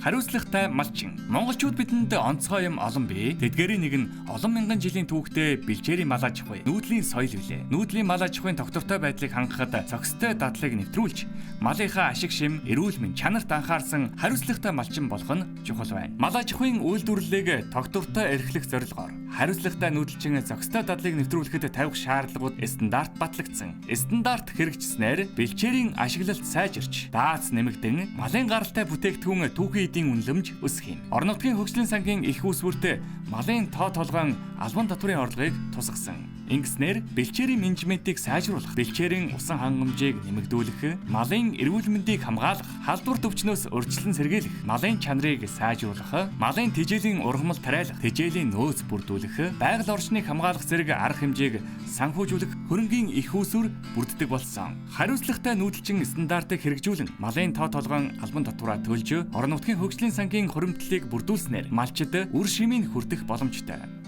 Хариуцлагатай малчин. Монголчууд бидэнд онцгой юм олон бий. Тэдгээрийн нэг нь олон мянган жилийн түүхтэй бэлчээрийн мал аж ахуй, нүүдлийн соёл билээ. Нүүдлийн мал аж ахуйн тогтвортой байдлыг хангахад зохистой дадлыг нэвтрүүлж, малынхаа ашиг шим, эрүүл мэнд чанарт анхаарсан хариуцлагатай малчин болох нь чухал байна. Мал аж ахуйн үйлдвэрлэлийг тогтвортой эрхлэх зорилгоор хариуцлагатай нүүдэлчин зохистой дадлыг нэвтрүүлэхэд тавих шаардлагууд стандарт батлагдсан. Стандарт хэрэгжснээр бэлчээрийн ашиглалт сайжирч, даац нэмэгдэн, малын гаралтай бүтээгдэхүүн түүхийн эдийн үнэлэмж өсөх юм. Орон нутгийн хөгжлийн сангийн их үүсвэрт малын тоо толгойн албан татврын орлогыг тусгасан. Ингэснээр бэлчээрийн менежментийг сайжруулах, бэлчээрийн усан хангамжийг нэмэгдүүлэх, малын эрүүл мэндийг хамгаалах, халдвар төвчнөөс урьдчилан сэргийлэх, малын чанарыг сайжруулах, малын тэжээлийн ургамал тариалах, тэжээлийн нөөц бүрдүүлэх, байгаль орчныг хамгаалах зэрэг арга хэмжээг санхүүжүүлэх хөрөнгийн их үүсвэр бүрддэг болсон. Хариуцлагатай нүүдэлчин стандартыг хэрэгжүүлэн малын тоо толгойн албан татвараа төлж, орон нутгийн хөгжлийн сангийн хуримтлалыг бүрдүүлснээр малчид үр шимийг хүртэх боломжтой.